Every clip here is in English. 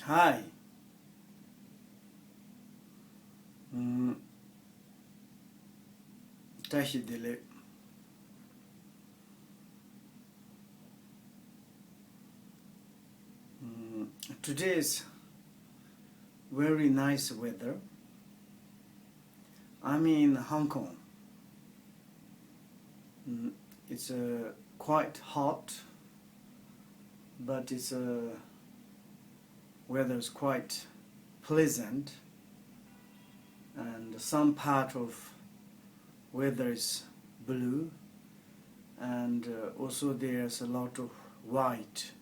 Hi. Mm, Tashi dile. Today is very nice weather. I'm in Hong Kong. Mm, It's quite hot, but it's weather is quite pleasant, and some part of weather is blue, and also there's a lot of white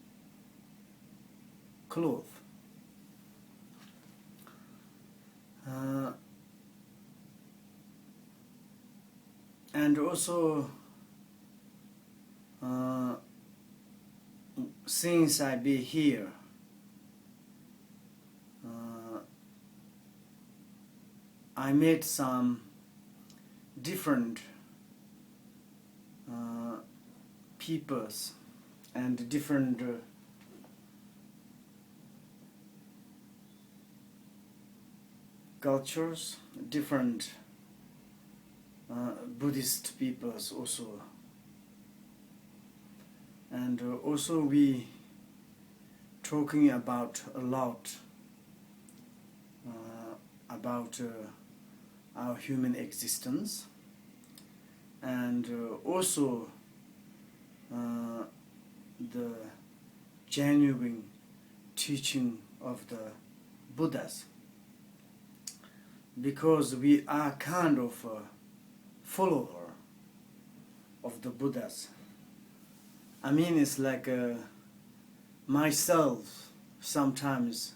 cloth. Uh, and also since I be here, I met some different peoples and different cultures, different Buddhist peoples also, and also we talking about a lot about our human existence, and also the genuine teaching of the Buddhas, because we are kind of a follower of the Buddhas. I mean, it's like myself, sometimes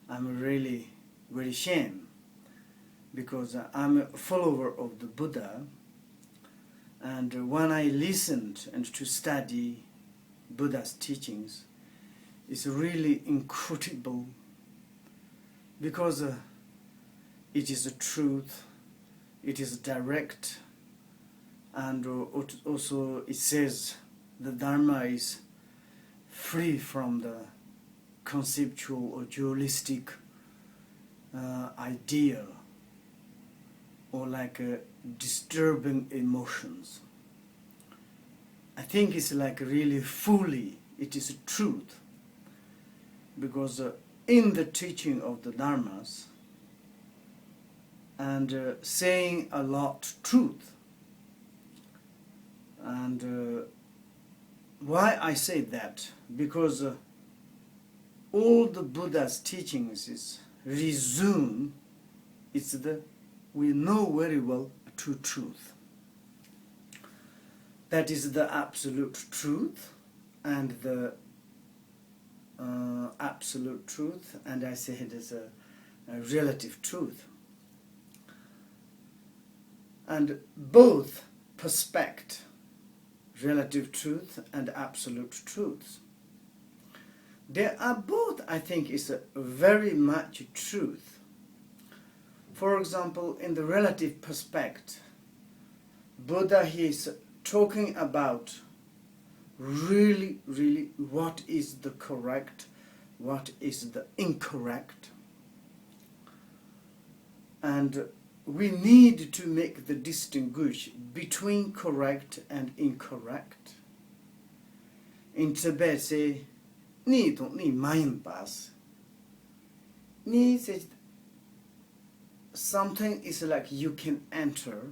I'm really very ashamed because I'm a follower of the Buddha, and when I listened and to study Buddha's teachings, it's really incredible because it is the truth, it is direct, and also it says the Dharma is free from the conceptual or dualistic idea or like disturbing emotions. I think it's like really fully, it is truth, because in the teaching of the Dharmas and saying a lot truth. And why I say that? Because all the Buddha's teachings is resume, it's the, we know very well true truth. That is the absolute truth, and the absolute truth, and I say it as a relative truth. And both perspective, relative truth and absolute truth, they are both, I think, is a very much truth. For example, in the relative perspective, Buddha, he is talking about really what is the correct, what is the incorrect, and we need to make the distinguish between correct and incorrect. In Tibet, say, ni don't ni mind pass. Ni says something is like you can enter,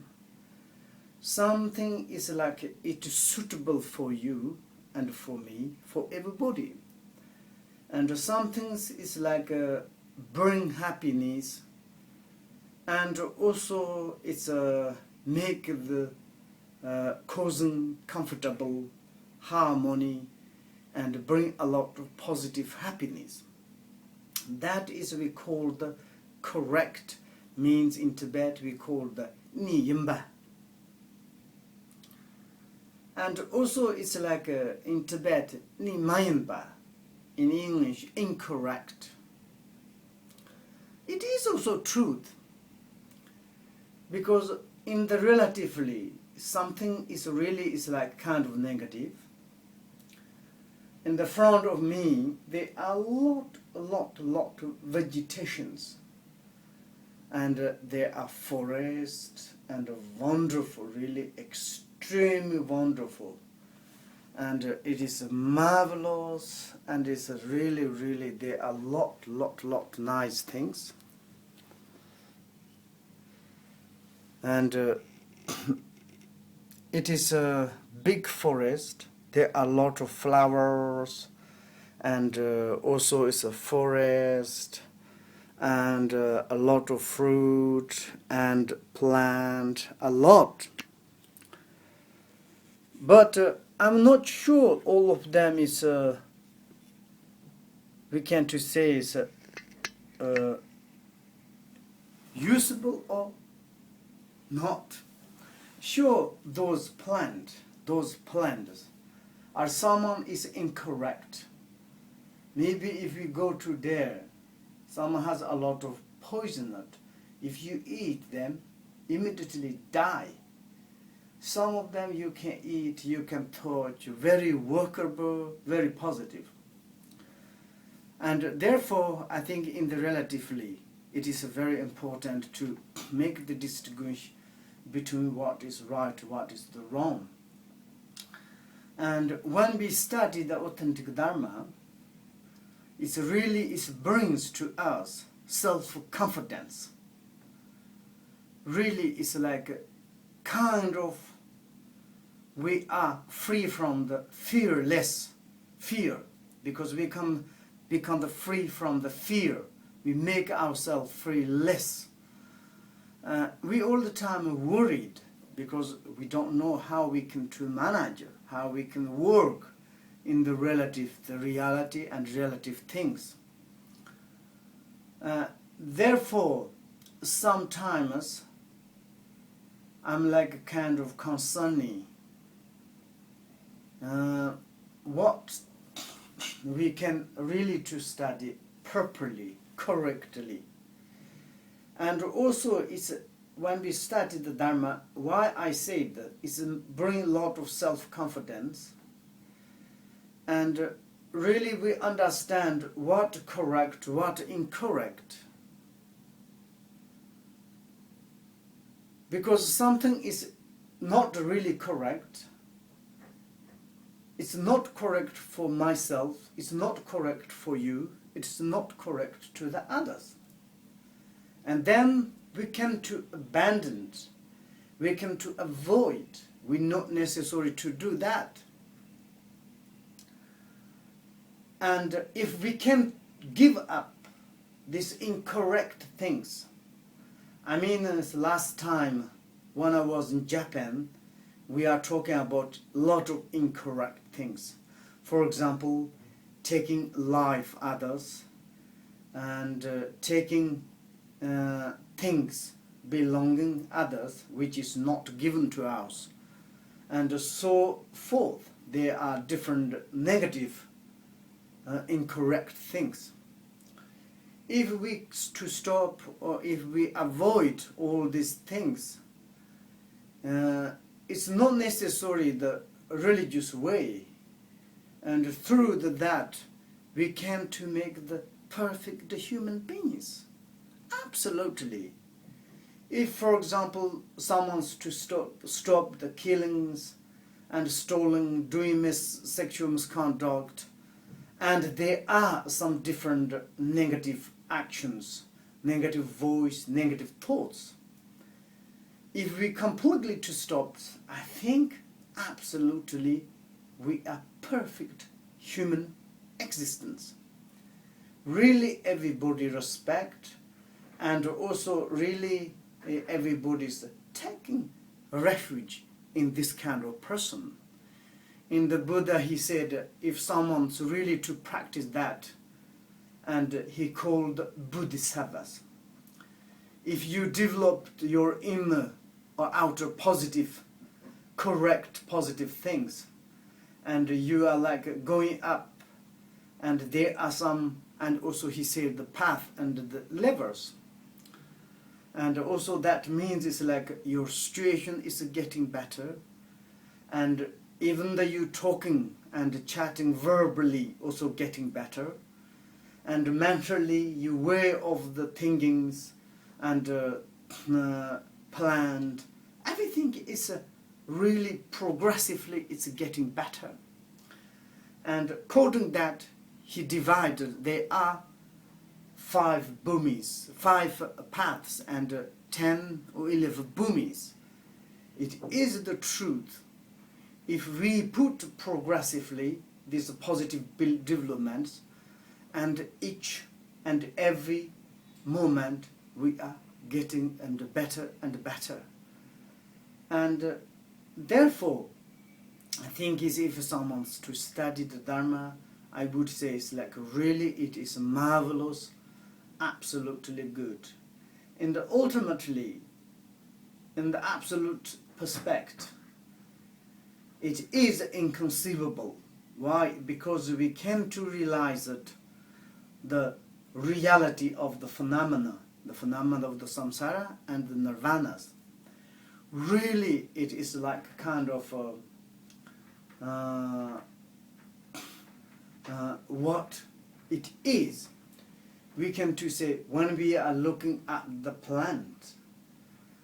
something is like it is suitable for you and for me, for everybody, and some things is like bring happiness, and also it's make the causing comfortable harmony and bring a lot of positive happiness. That is we call the correct, means in Tibet we call the ni yimba. And also it's like in Tibet ni mayimba, in English incorrect. It is also truth, because in the relatively something is really is like kind of negative. In the front of me there are a lot lot of vegetations, and there are forests, and wonderful, really extremely wonderful, and it is marvelous, and it's really there are lot nice things, and it is a big forest. There are a lot of flowers, and also it's a forest, and a lot of fruit and plant, a lot. But I'm not sure all of them is, we can to say is usable or not. Sure, those plants are someone is incorrect. Maybe if we go to there, someone has a lot of poison in it. If you eat them, immediately die. Some of them you can eat, you can touch, very workable, very positive. And therefore, I think in the relatively, it is very important to make the distinguish between what is right, what is the wrong. And when we study the authentic Dharma, it brings to us self-confidence. Really, it's like a kind of, we are free from the fear, because we become free from the fear. We make ourselves free less. We all the time worried because we don't know how we can to manage, how we can work in the reality and relative things. Therefore, sometimes I'm like kind of concerning what we can really to study properly, correctly. And also, it's when we study the Dharma, why I say that it's bring a lot of self-confidence, and really we understand what correct, what incorrect. Because something is not really correct, it's not correct for myself, it's not correct for you, it's not correct to the others. And then we can to abandon, we can to avoid, we're not necessary to do that. And if we can give up these incorrect things, I mean, last time when I was in Japan, we are talking about a lot of incorrect things. For example, taking life others, and taking things belonging others which is not given to us, and so forth. There are different negative incorrect things. If we to stop, or if we avoid all these things, it's not necessarily the religious way, and through that we can to make the perfect human beings. Absolutely. If, for example, someone's to stop the killings and stealing, doing sexual misconduct, and there are some different negative actions, negative voice, negative thoughts, if we completely to stop, I think absolutely we are perfect human existence. Really everybody respect, and also really everybody's taking refuge in this kind of person. In the Buddha, he said, if someone's really to practice that, and he called bodhisattvas. If you developed your inner or outer positive, correct positive things, and you are like going up, and there are some, and also he said the path and the levers. And also that means it's like your situation is getting better, and even though you talking and chatting verbally also getting better, and mentally you aware of the thinkings and planned. Everything is really progressively it's getting better. And according that, he divided, there are 5 bhumis, 5 paths and 10 or 11 bhumis. It is the truth. If we put progressively these positive developments, and each and every moment we are getting and better and better. And therefore, I think is if someone's to study the Dharma, I would say it's like really it is marvelous, absolutely good. And ultimately, in the absolute perspective, it is inconceivable. Why? Because we came to realize that the reality of the phenomena of the samsara and the nirvanas. Really, it is like kind of what it is. We can to say when we are looking at the plant,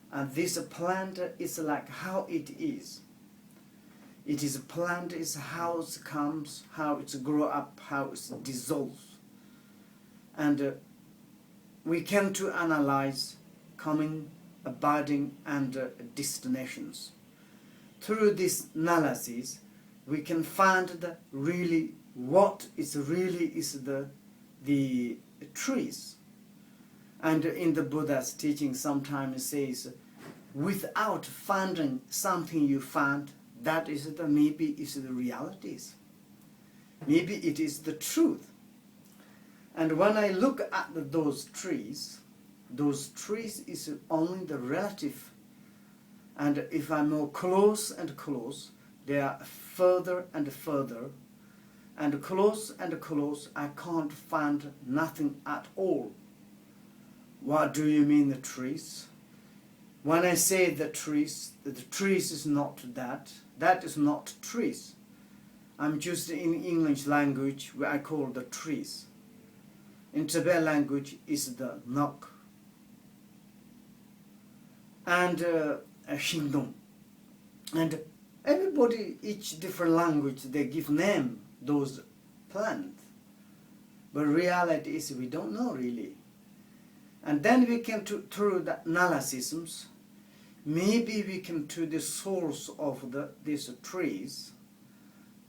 and this plant is like how it is. It is a plant is how it comes, how it grow up, how it dissolves. And we can to analyze coming, abiding and destinations. Through this analysis, we can find the really what is really is the trees. And in the Buddha's teaching sometimes it says, without finding something you find, that is the maybe is the realities. Maybe it is the truth. And when I look at those trees is only the relative. And if I'm more close and close, they are further and further. And close, I can't find nothing at all. What do you mean the trees? When I say the trees is not that. That is not trees. I'm just in English language where I call the trees. In Tibet language is the nok. And Shingdong. And everybody, each different language, they give name those plants. But reality is we don't know really. And then we can, through the analysis, maybe we can to the source of these trees.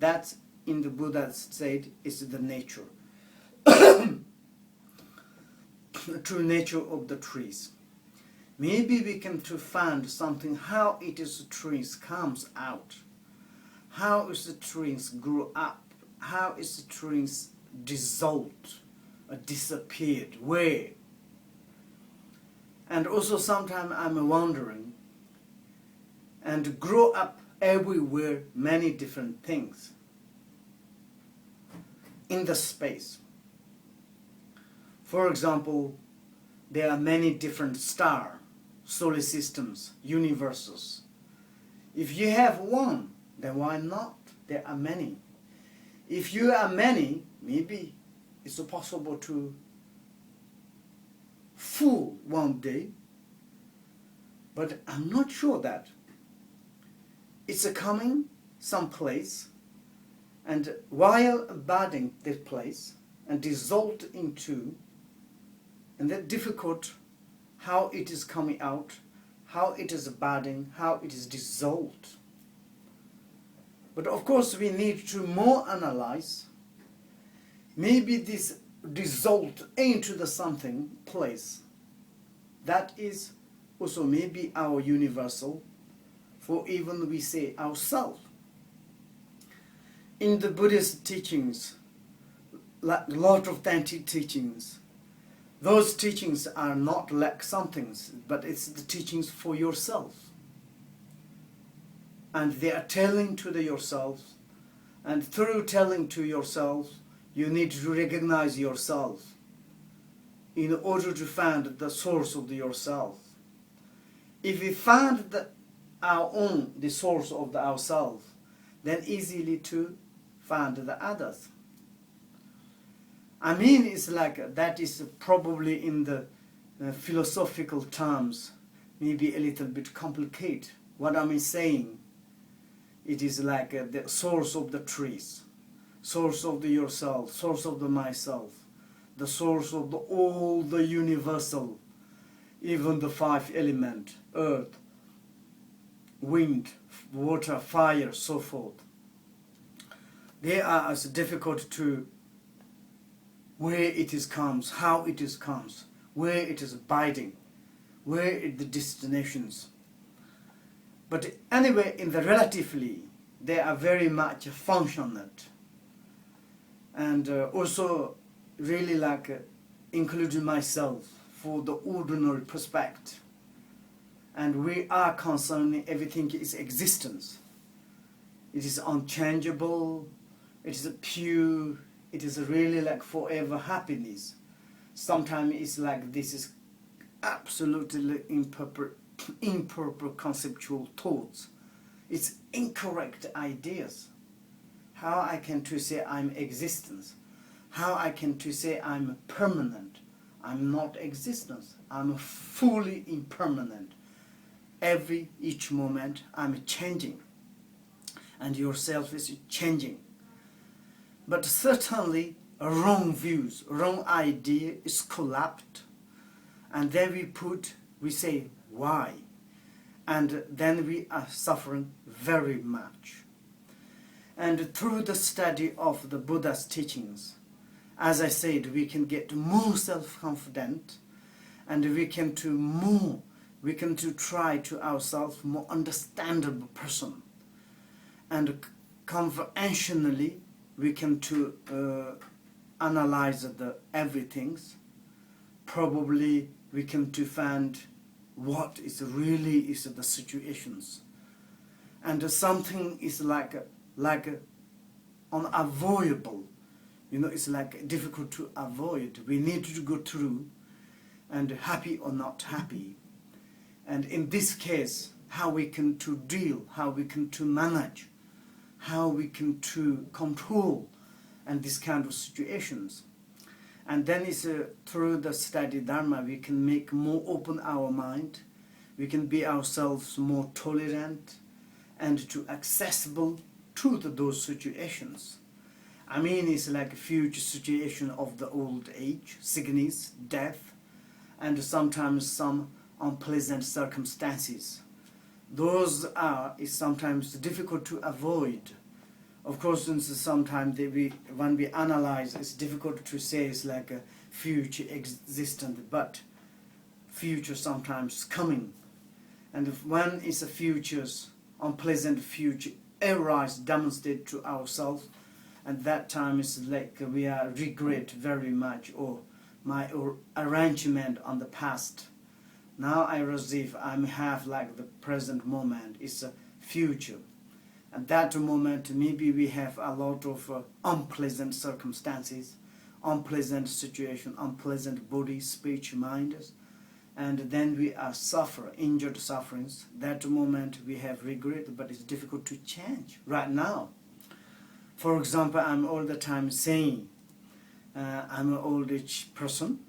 That in the Buddha state is the nature. The true nature of the trees. Maybe we can to find something how it is the trees comes out. How is the trees grow up? How is the trees dissolved or disappeared? Where? And also sometimes I'm wondering, and grow up everywhere many different things in the space. For example, there are many different stars, solar systems, universes. If you have one, then why not? There are many. If you are many, maybe it's possible to fool one day, but I'm not sure that. It's coming someplace, and while abiding this place and dissolved into, and that difficult how it is coming out, how it is abiding, how it is dissolved. But of course we need to more analyze. Maybe this dissolved into the something place. That is also maybe our universal, for even we say ourself. In the Buddhist teachings, like a lot of authentic teachings, those teachings are not like somethings, but it's the teachings for yourself. And they are telling to yourself, and through telling to yourself, you need to recognize yourself in order to find the source of yourself. If we find the source of ourself, then easily to find the others. I mean, it's like that is probably in the philosophical terms, maybe a little bit complicated. What am I saying? It is like the source of the trees, source of the yourself, source of the myself, the source of the all the universal, even the five element, earth, wind, water, fire, so forth. They are as difficult to where it is comes, how it is comes, where it is abiding, where it, the destinations. But anyway, in the relatively, they are very much functional, and also really like including myself for the ordinary perspective. And we are concerning everything is existence. It is unchangeable, it is pure, it is really like forever happiness. Sometimes it's like this is absolutely improper conceptual thoughts. It's incorrect ideas. How I can to say I'm existence? How I can to say I'm permanent? I'm not existence. I'm fully impermanent. Each moment I'm changing, and yourself is changing. But certainly wrong views, wrong idea is collapsed, and then we say why, and then we are suffering very much. And through the study of the Buddha's teachings, as I said, we can get more self-confident, and we can to try to ourselves more understandable person, and conventionally we can to analyze the everythings. Probably we can to find what is really is the situations, and something is like unavoidable. It's like difficult to avoid. We need to go through, and happy or not happy. And in this case, how we can to deal, how we can to manage, how we can to control, and this kind of situations. And then it's through the study Dharma we can make more open our mind, we can be ourselves more tolerant and to accessible to those situations. I mean, it's like a future situation of the old age, sickness, death, and sometimes some unpleasant circumstances. Those is sometimes difficult to avoid. Of course, sometimes when we analyze, it's difficult to say it's like a future existent, but future sometimes coming. And when it's a future's unpleasant future arise, demonstrate to ourselves, and that time it's like we are regret very much, or my arrangement on the past. Now I receive, I have like the present moment, it's a future. At that moment, maybe we have a lot of unpleasant circumstances, unpleasant situation, unpleasant body, speech, mind, and then we are injured sufferings. That moment we have regret, but it's difficult to change right now. For example, I'm all the time saying, I'm an old age person,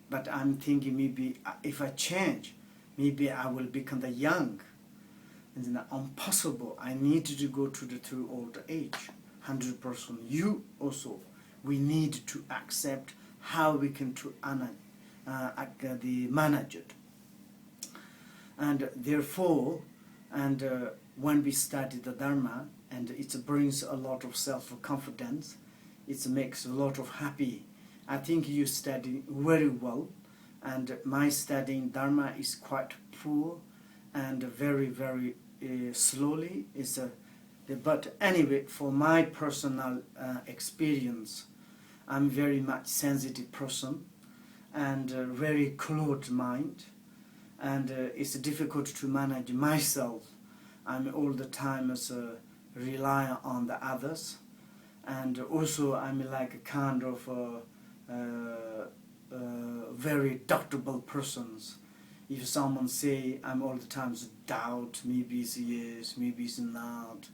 but I'm thinking maybe if I change, maybe I will become the young. And then impossible. I need to go through old age. 100%. You also. We need to accept how we can to manage it. And therefore, when we study the Dharma, and it brings a lot of self-confidence, it makes a lot of happy. I think you study very well, and my studying Dharma is quite poor and very, very slowly. But anyway, for my personal experience, I'm very much sensitive person and very closed mind, and it's difficult to manage myself. I'm all the time rely on the others, and also I'm like a kind of very doubtable persons. If someone say I'm all the time doubt, maybe it's yes, maybe it's not,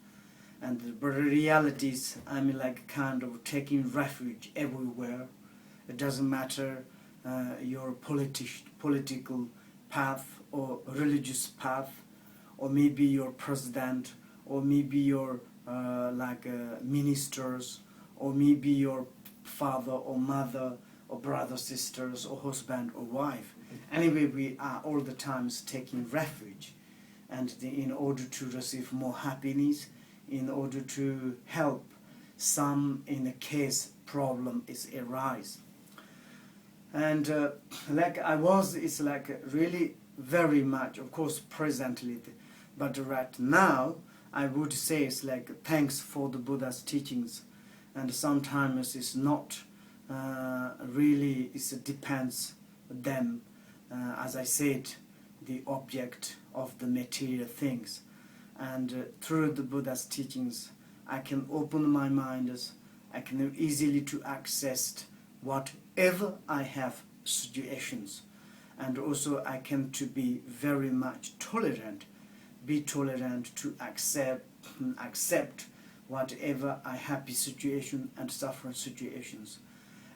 but the reality is I'm like kind of taking refuge everywhere, It doesn't matter your political path or religious path, or maybe your president, or maybe your ministers, or maybe your father or mother or brother, sisters, or husband or wife. Anyway, we are all the times taking refuge, and in order to receive more happiness, in order to help some in a case problem is arise. And it's like really very much, of course, presently, but right now, I would say it's like thanks for the Buddha's teachings, and sometimes it's not really, it depends them, as I said, the object of the material things. And through the Buddha's teachings, I can open my mind, I can easily to access whatever I have situations, and also I can to be very much tolerant, be tolerant to accept whatever I happy situation and suffering situations.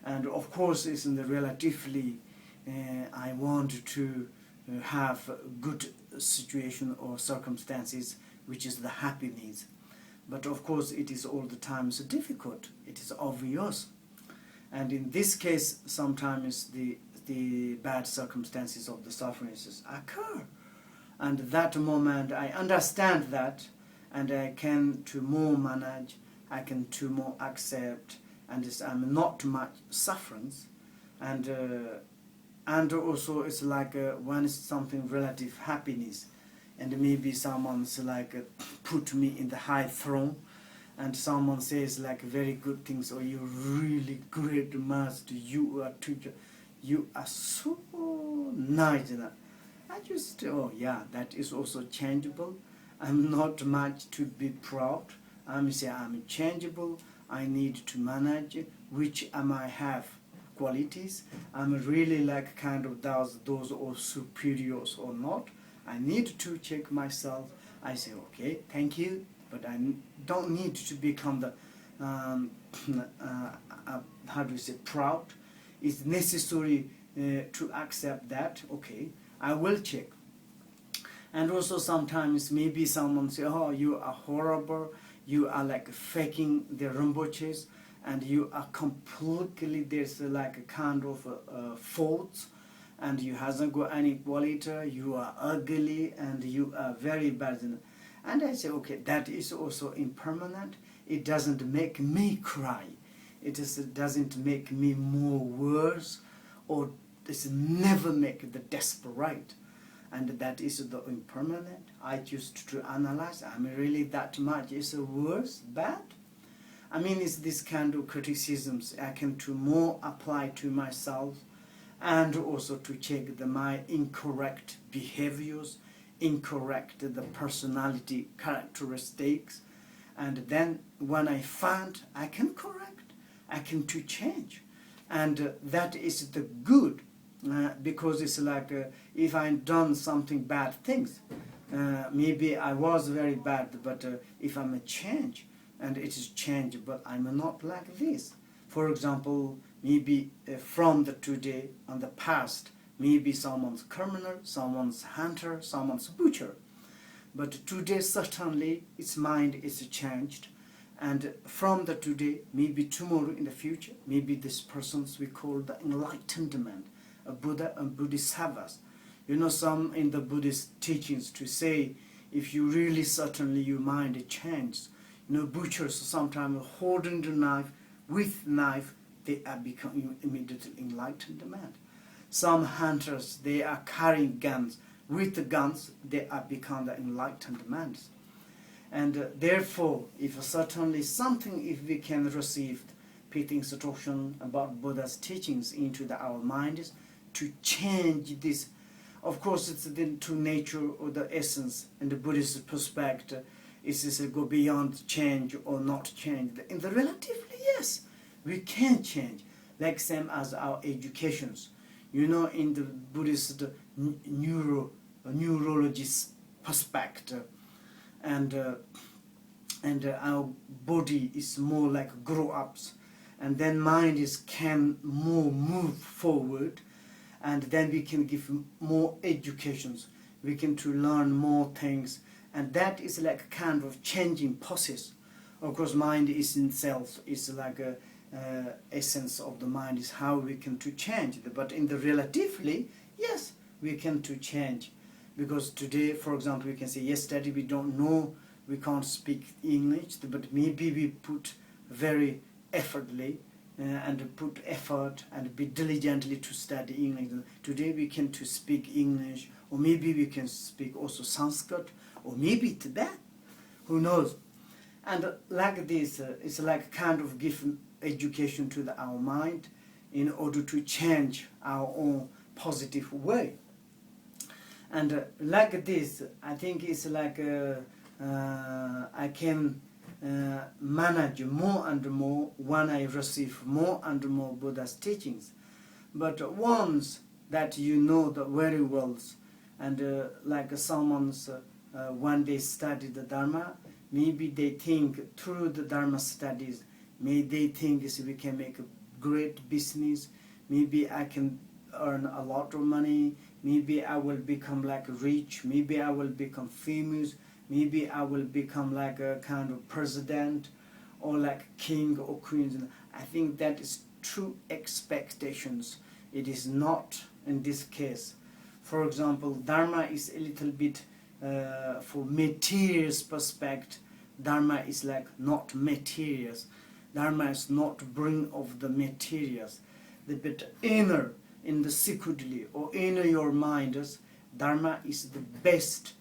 And of course, it's in the relatively I want to have a good situation or circumstances, which is the happiness. But of course, it is all the times difficult. It is obvious. And in this case, sometimes the bad circumstances of the sufferings occur. And that moment, I understand that, and I can to more manage, I can to more accept, and I'm not much sufferings. And also it's like when it's something relative happiness, and maybe someone's like put me in the high throne, and someone says like very good things, or you're really great master, you are teacher, you are so nice. I just, oh yeah, that is also changeable. I'm not much to be proud. I'm changeable. I need to manage which I have qualities. I'm really like kind of those or superiors or not. I need to check myself. I say, okay, thank you, but I don't need to become the, how do you say, proud. It's necessary to accept that, okay, I will check. And also sometimes maybe someone say, oh, you are horrible, you are like faking the Rinpoches, and you are completely, there's like a kind of faults, and you hasn't got any quality, you are ugly, and you are very bad. And I say, okay, that is also impermanent. It doesn't make me cry. It doesn't make me more worse, or it never make the desperate. And that is the impermanent. I used to analyze, really that much is worse, bad? It's this kind of criticisms I can to more apply to myself, and also to check my incorrect behaviors, incorrect the personality characteristics, and then when I find I can correct, I can to change, and that is the good, because it's like if I've done something bad things, maybe I was very bad, but if I'm a change, and it is change, but I'm not like this. For example, maybe from the today on the past, maybe someone's criminal, someone's hunter, someone's butcher. But today certainly its mind is changed, and from the today, maybe tomorrow in the future, maybe this persons we call the enlightenment, a Buddha and Bodhisattvas. Some in the Buddhist teachings to say, if you really certainly your mind changes, butchers sometimes holding the knife, with knife, they are becoming immediately enlightened man. Some hunters, they are carrying guns. With the guns, they are become the enlightened man. And therefore, if certainly something, if we can receive pith instruction about Buddha's teachings into our minds, to change this. Of course, it's the true nature or the essence in the Buddhist perspective. Is this go beyond change or not change? In the relatively, yes, we can change, like same as our educations. In the Buddhist neurologist perspective, and our body is more like grow-ups, and then can move forward, and then we can give more educations, we can to learn more things, and that is like a kind of changing process. Of course, mind is in itself is like a essence of the mind is how we can to change, but in the relatively, yes, we can to change, because today, for example, we can say yesterday we don't know, we can't speak English, but maybe we put very effortly and put effort and be diligently to study English. Today we can to speak English, or maybe we can speak also Sanskrit, or maybe Tibet, who knows. And like this, it's like kind of give education to our mind in order to change our own positive way. And like this, I think it's like I can manage more and more when I receive more and more Buddha's teachings. But once that you know the very well, and like someone's when they study the Dharma, maybe they think through the Dharma studies, maybe they think we can make a great business, maybe I can earn a lot of money, maybe I will become like rich, maybe I will become famous, maybe I will become like a kind of president or like king or queen. I think that is true expectations. It is not in this case. For example, Dharma is a little bit for materials perspective. Dharma is like not materials. Dharma is not bring of the materials. The bit inner in the secretly or inner your mind, Dharma is the best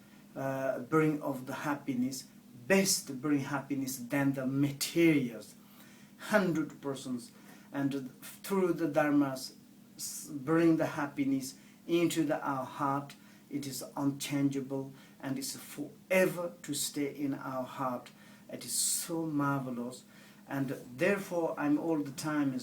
bring of the happiness, best bring happiness than the materials, 100%. And through the Dharmas bring the happiness into our heart. It is unchangeable and is forever to stay in our heart. It is so marvelous, and therefore I'm all the time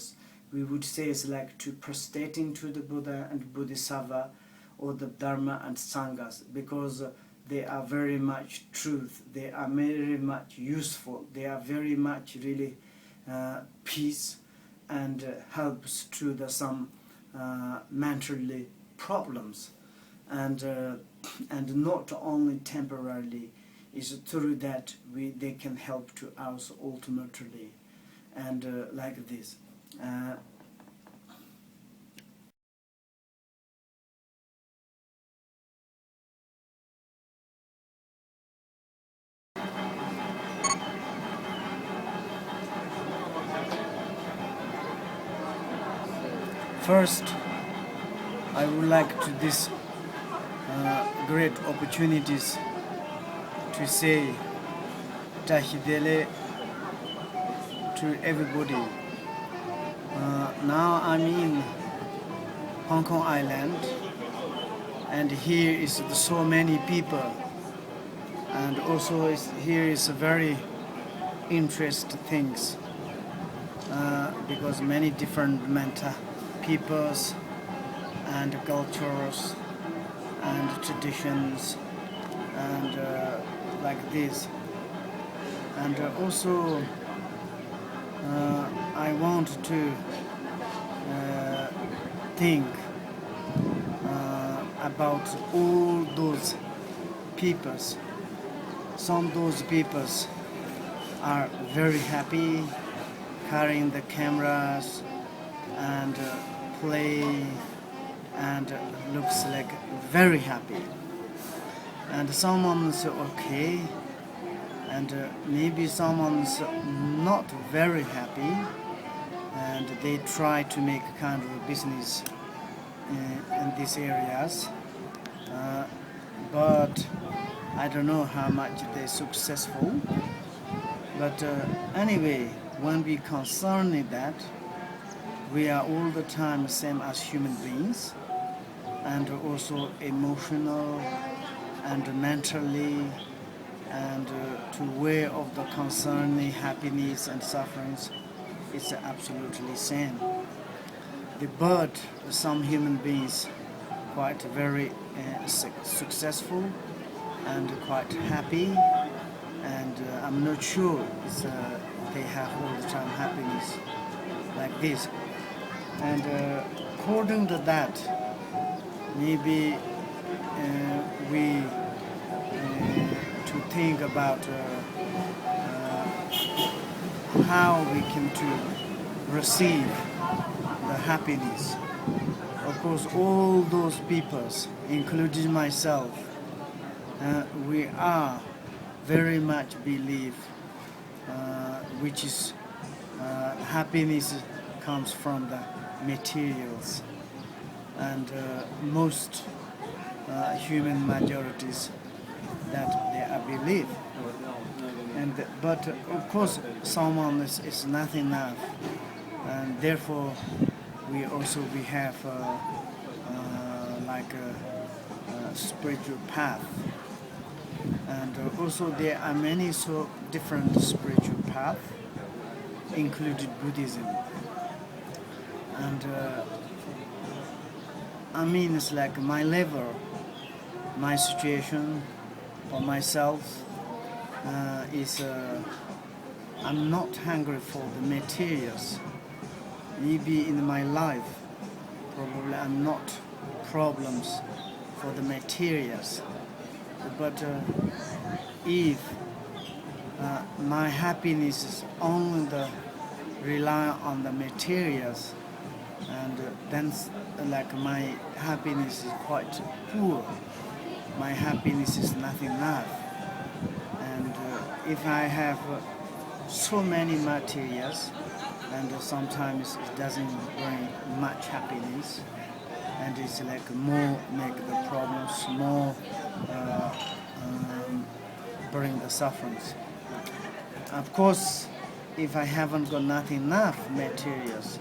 we would say is like to prostrating to the Buddha and Bodhisattva or the Dharma and Sanghas, because they are very much truth, they are very much useful, they are very much really peace and helps to some mentally problems, and not only temporarily, is through that they can help to us ultimately, and like this. First, I would like to this great opportunities to say Tahidele to everybody. Now I'm in Hong Kong Island, and here is so many people, and also here is very interesting things, because many different mental peoples and cultures and traditions and like this. And also I want to think about all those peoples. Some of those peoples are very happy carrying the cameras and play and looks like very happy. And someone's okay, and maybe someone's not very happy, and they try to make a kind of a business in these areas, but I don't know how much they're successful. But anyway, when we concern in that, we are all the time the same as human beings, and also emotional and mentally, and to aware of the concerning happiness and sufferings. It's absolutely same. But some human beings quite very successful and quite happy, and I'm not sure they have all the time happiness. like this. And according to that, maybe we to think about how we can to receive the happiness. Of course, all those peoples, including myself, we are very much believe which is happiness comes from the materials, and most human majorities that they are believe. And but of course, someone is not enough, and therefore we have like a spiritual path, and also there are many so different spiritual paths, including Buddhism. And I mean, it's like my level, my situation, or myself is I'm not hungry for the materials. Maybe in my life, probably I'm not problems for the materials. But if my happiness is only the rely on the materials, and then like my happiness is quite poor. My happiness is not enough. And if I have so many materials, and sometimes it doesn't bring much happiness, and it's like more make the problems more bring the sufferings. Of course, if I haven't got not enough materials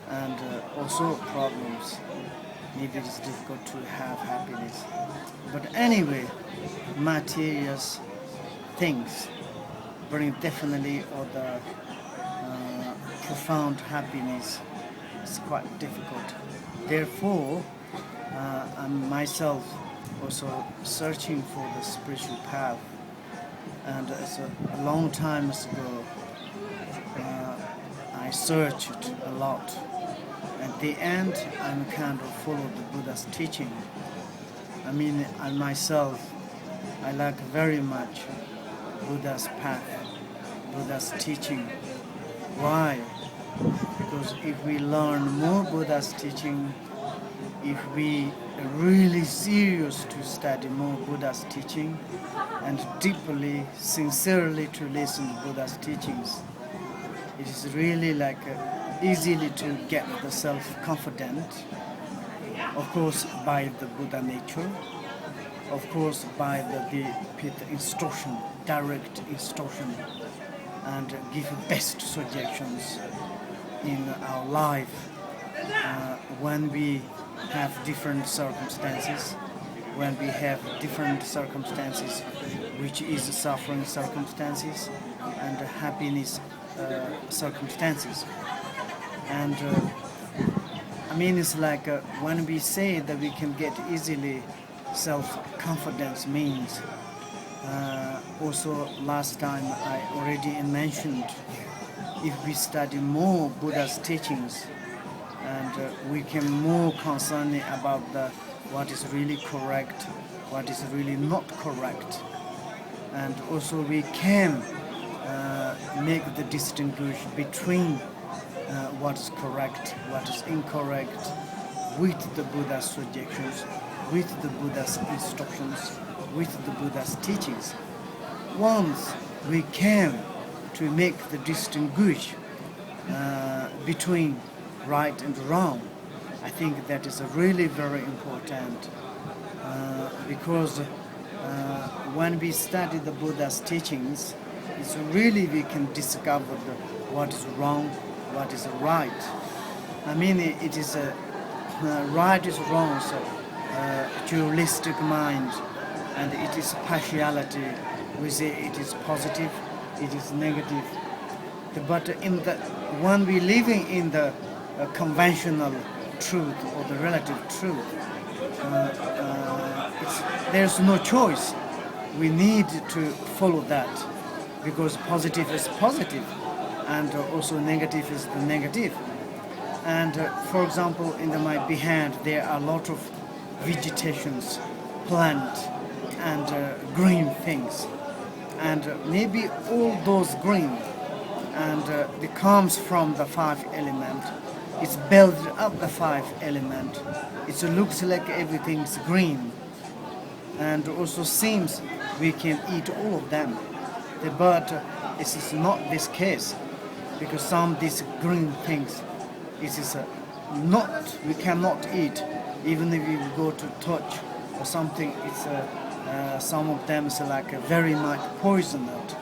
and also problems, maybe it's difficult to have happiness. But anyway, materials things bring definitely or the profound happiness. It's quite difficult. Therefore, I'm myself also searching for the spiritual path. And it's a long time ago, I searched a lot. At the end, I'm kind of follow the Buddha's teaching. I mean, I myself, I like very much Buddha's path, Buddha's teaching. Why? Because if we learn more Buddha's teaching, if we are really serious to study more Buddha's teaching and deeply, sincerely to listen to Buddha's teachings, it is really like easily to get the self-confident, of course by the Buddha nature, of course by the instruction, direct instruction, and give best suggestions in our life when we have different circumstances, which is suffering circumstances and happiness circumstances. And I mean, it's like when we say that we can get easily self-confidence means also last time I already mentioned, if we study more Buddha's teachings, and we can more concerned about what is really correct, what is really not correct, and also we can make the distinguish between what is correct, what is incorrect, with the Buddha's suggestions, with the Buddha's instructions, with the Buddha's teachings. Once we can to make the distinguish between right and wrong, I think that is really very important because when we study the Buddha's teachings, it's really we can discover what is wrong, what is right. I mean, it is right is wrong, so dualistic mind, and it is partiality. We say it is positive, it is negative. But when we living in the conventional truth or the relative truth, there's no choice. We need to follow that because positive is positive and also negative is the negative. And for example, in my behind there are a lot of vegetations, plant, and green things, and maybe all those green and it comes from the five element. It's built up the five element. It looks like everything's green, and also seems we can eat all of them. But this is not this case, because some these green things, it is not, we cannot eat, even if we go to touch or something. It's some of them is like very much poisoned,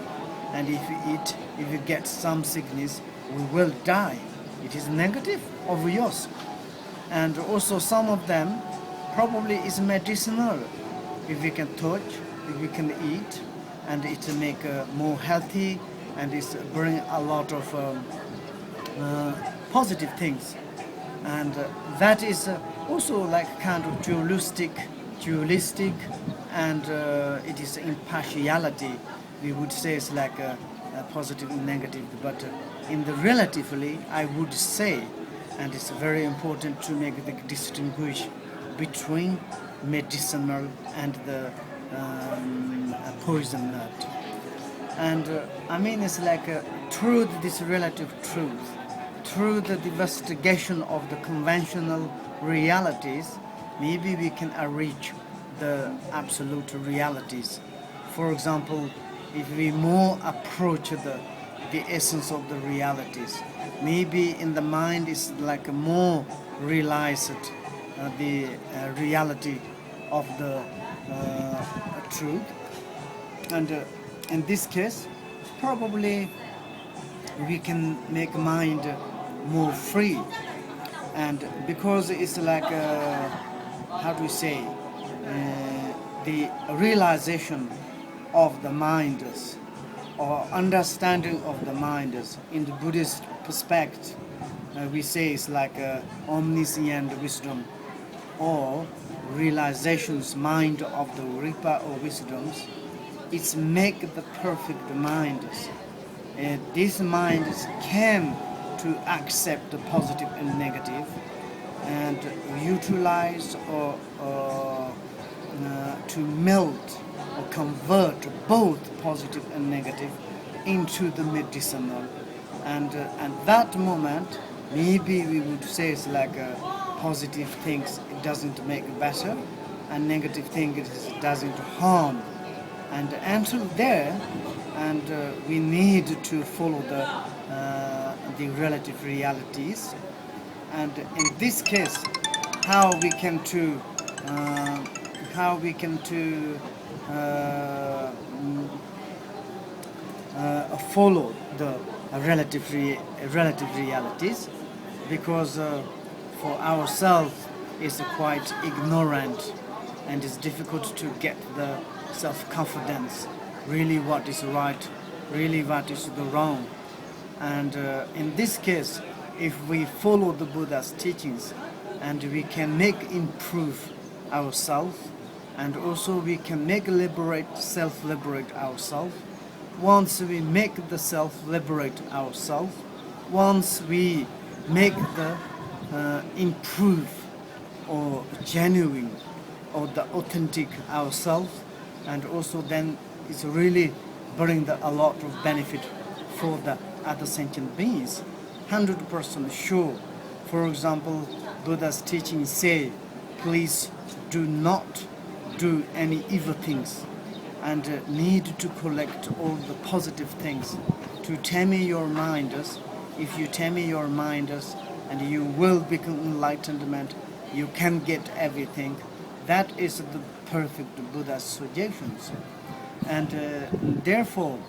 and if you eat, if you get some sickness, we will die. It is negative, obvious. And also some of them probably is medicinal. If we can touch, if we can eat, and it make more healthy, and it's bring a lot of positive things. And that is also like kind of dualistic, and it is impartiality. We would say it's like a positive and negative, but in the relatively, I would say, and it's very important to make the distinguish between medicinal and the poison nut. And I mean, it's like through this relative truth, through the investigation of the conventional realities, maybe we can reach the absolute realities. For example, if we more approach the essence of the realities, maybe in the mind is like a more realized the reality of the truth. And in this case, probably we can make mind more free, and because it's like how do we say, the realization of the mind or understanding of the mind in the Buddhist perspective, we say it's like omniscient wisdom, or realizations mind of the Ripa or wisdoms. It's make the perfect minds. These minds can to accept the positive and negative, and utilize or to melt or convert both positive and negative into the medicinal. And at that moment, maybe we would say it's like positive things, it doesn't make better, and negative things, it doesn't harm. And until there, and we need to follow the relative realities. And in this case, how we can to follow the relative realities, because for ourselves is quite ignorant, and it's difficult to get the self-confidence, really what is right, really what is the wrong. And in this case, if we follow the Buddha's teachings, and we can make improve ourselves, and also we can make self-liberate ourselves. Once we make the self-liberate ourselves, once we make the improve or genuine or the authentic ourselves, and also then it's really bring a lot of benefit for the other sentient beings. 100% sure. For example, Buddha's teachings say, please do not do any evil things, and need to collect all the positive things to tame your mind. If you tame your mind, and you will become enlightenment, you can get everything. That is the perfect Buddha's suggestions. And therefore,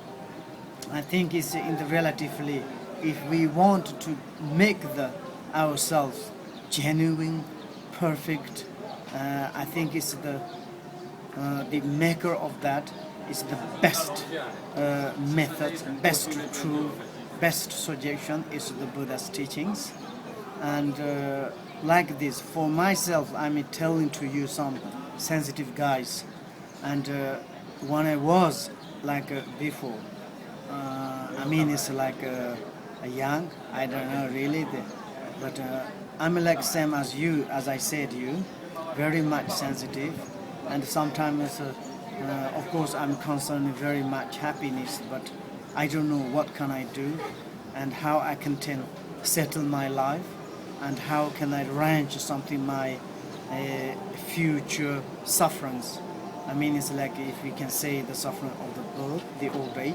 I think it's in the relatively, if we want to make ourselves genuine, perfect, I think it's the maker of that is the best method, best truth, best suggestion is the Buddha's teachings. And like this, for myself, I'm telling to you some sensitive guys, and when I was like before, I mean it's like young. I don't know really, but I'm like same as you, as I said you, very much sensitive, and sometimes, of course, I'm concerned very much happiness, but I don't know what can I do, and how I can settle my life, and how can I arrange something my future sufferings. I mean, it's like if we can say the suffering of the birth, the old age,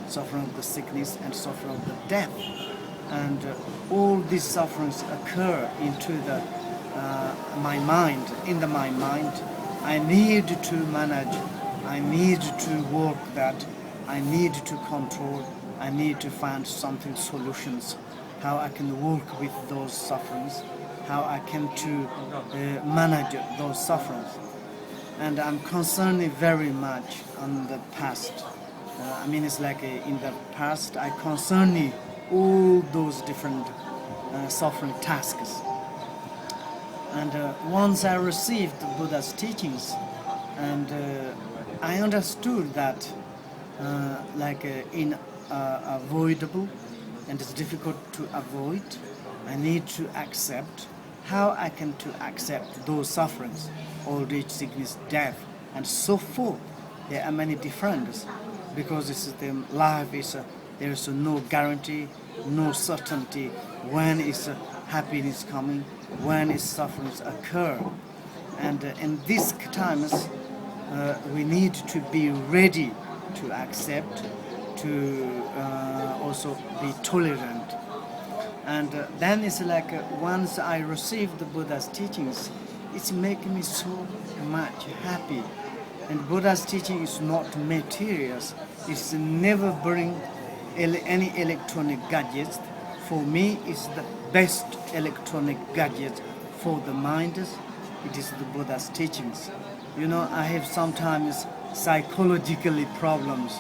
suffering of the sickness, and suffering of the death. And all these sufferings occur into my mind, my mind. I need to manage, I need to work that, I need to control, I need to find something solutions, how I can work with those sufferings, how I can manage those sufferings. And I'm concerned very much on the past. I mean, it's like in the past, I concern all those different suffering tasks. And once I received the Buddha's teachings, and I understood that avoidable, and it's difficult to avoid. I need to accept how I can to accept those sufferings, old age, sickness, death, and so forth. There are many differences because life is there is no guarantee, no certainty when is happiness coming, when is sufferings occur, and in these times we need to be ready to accept, to also be tolerant. And then it's like once I received the Buddha's teachings, it's making me so much happy. And Buddha's teaching is not materials. It's never bring any electronic gadgets. For me, it's the best electronic gadget for the mind. It is the Buddha's teachings. You know, I have sometimes psychologically problems.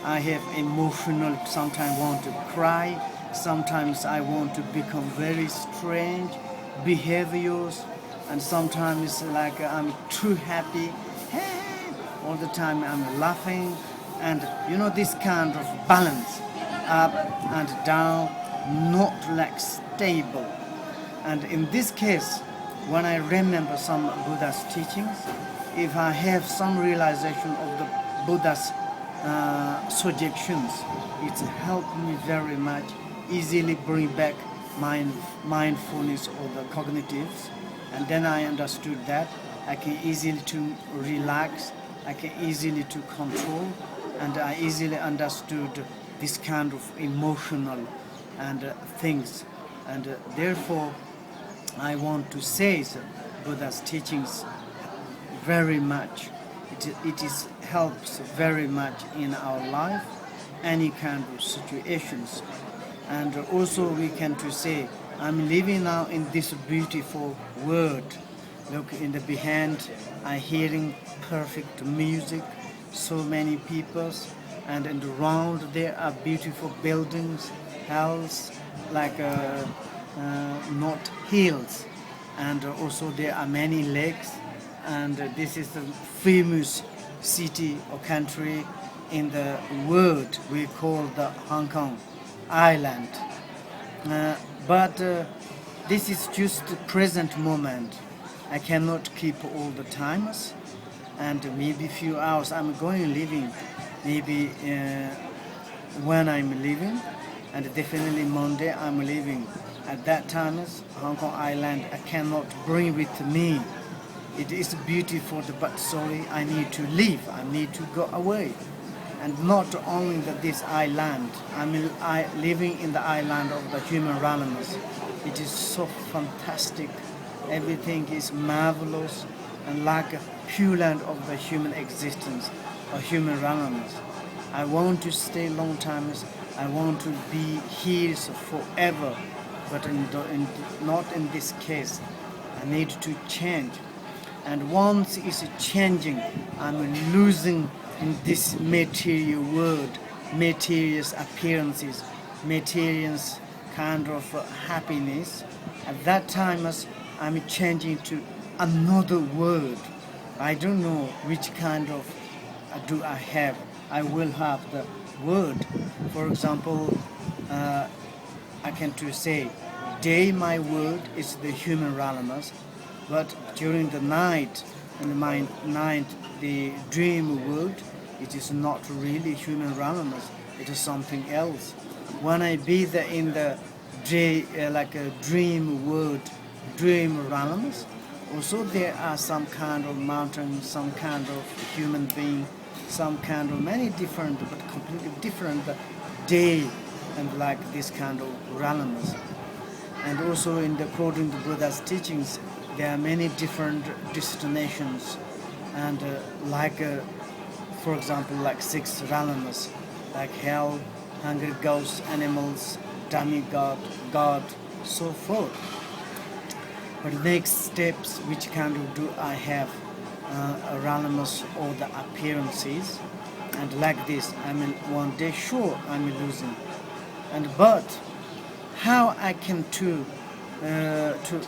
I have emotional, sometimes want to cry. Sometimes I want to become very strange behaviors, and sometimes it's like I'm too happy. Hey, all the time I'm laughing, and you know this kind of balance, up and down, not like stable. And in this case, when I remember some Buddha's teachings, if I have some realization of the Buddha's suggestions, it's helped me very much. Easily bring back mindfulness or the cognitives, and then I understood that I can easily to relax, I can easily to control, and I easily understood this kind of emotional and things, and therefore I want to say Buddha's teachings very much. It helps very much in our life, any kind of situations. And also we can to say, I'm living now in this beautiful world. Look in the behind, I'm hearing perfect music, so many peoples, and around there are beautiful buildings, hills, like not hills, and also there are many lakes, and this is the famous city or country in the world we call the Hong Kong island, but this is just the present moment. I cannot keep all the times, and maybe few hours I'm going living, maybe when I'm leaving, and definitely Monday I'm leaving. At that time, Hong Kong island I cannot bring with me. It is beautiful, but sorry, I need to leave, I need to go away. And not only this island, I living in the island of the human realms. It is so fantastic. Everything is marvelous and like a pure land of the human existence or human realms. I want to stay long times. I want to be here forever. But not in this case. I need to change. And once it's changing, I'm losing in this material world, material appearances, material kind of happiness. At that time, I'm changing to another world. I don't know which kind of do I have. I will have the word. For example, I can to say, day my world is the human realms, but during the night, in my night, the dream world, it is not really human realms. It is something else. When I be in the day, like a dream world, dream realms, also there are some kind of mountains, some kind of human being, some kind of many different but completely different day and like this kind of realms. And also according to Buddha's teachings, there are many different destinations and for example, like 6 realms, like hell, hungry ghosts, animals, demigod, God, so forth. But next steps, which kind of do I have realms or the appearances, and like this, I mean, one day sure I'm losing, but how I can to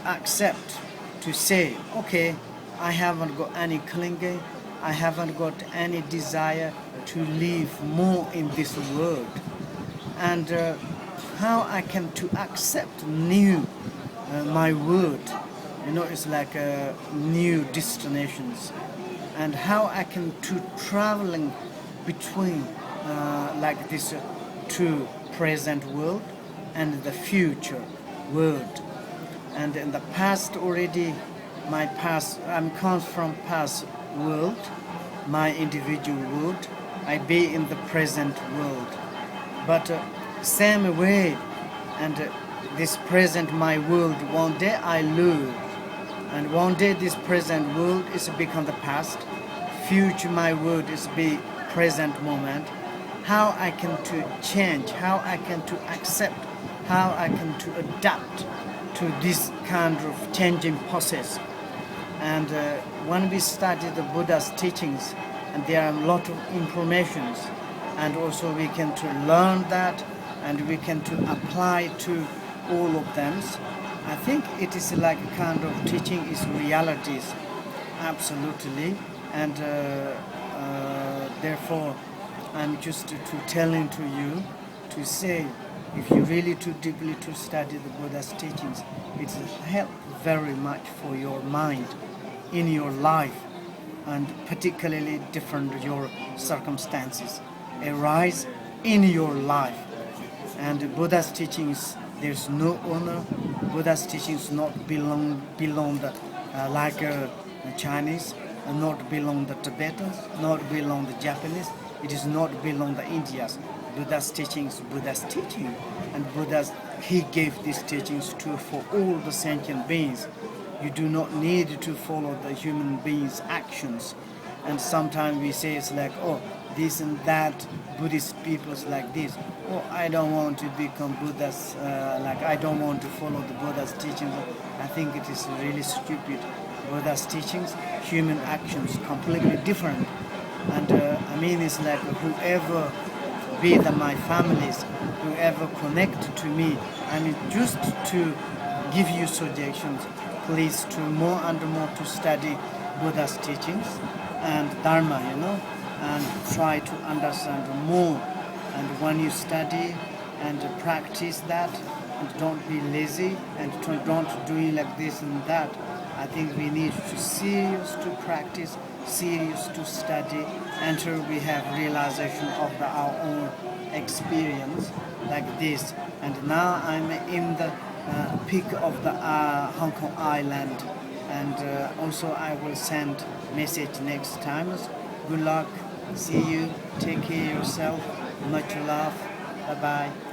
accept, to say, okay, I haven't got any clinging, I haven't got any desire to live more in this world, and how I can to accept new my world, it's like new destinations, and how I can to traveling between like this two present world and the future world. And in the past already, my past, comes from past world, my individual world, I be in the present world. But same way, and this present my world, one day I lose, and one day this present world is become the past, future my world is be present moment. How I can to change, how I can to accept, how I can to adapt to this kind of changing process. And when we study the Buddha's teachings, and there are a lot of informations, and also we can to learn that, and we can to apply to all of them. I think it is like a kind of teaching is realities, absolutely, and therefore I'm just to telling to you to say, if you really too deeply to study the Buddha's teachings, it will help very much for your mind in your life, and particularly different your circumstances arise in your life. And Buddha's teachings, there's no honor. Buddha's teachings not belong the Chinese, not belong the Tibetans, not belong the Japanese. It is not belong the Indians. Buddha's teachings, Buddha's teaching, and he gave these teachings for all the sentient beings. You do not need to follow the human beings' actions. And sometimes we say it's like, oh, this and that, Buddhist people's like this. Oh, I don't want to become Buddhas, I don't want to follow the Buddha's teachings. I think it is really stupid. Buddha's teachings, human actions, completely different. And it's like whoever be my families, whoever connect to me, just to give you suggestions, please to more and more to study Buddha's teachings and Dharma, and try to understand more. And when you study and practice that, and don't be lazy, and don't do it like this and that, I think we need to serious to practice, serious to study, until we have realization of our own experience like this. And now I'm in the peak of the Hong Kong Island, and also I will send message next time. Good luck, see you, take care of yourself, much love, bye bye.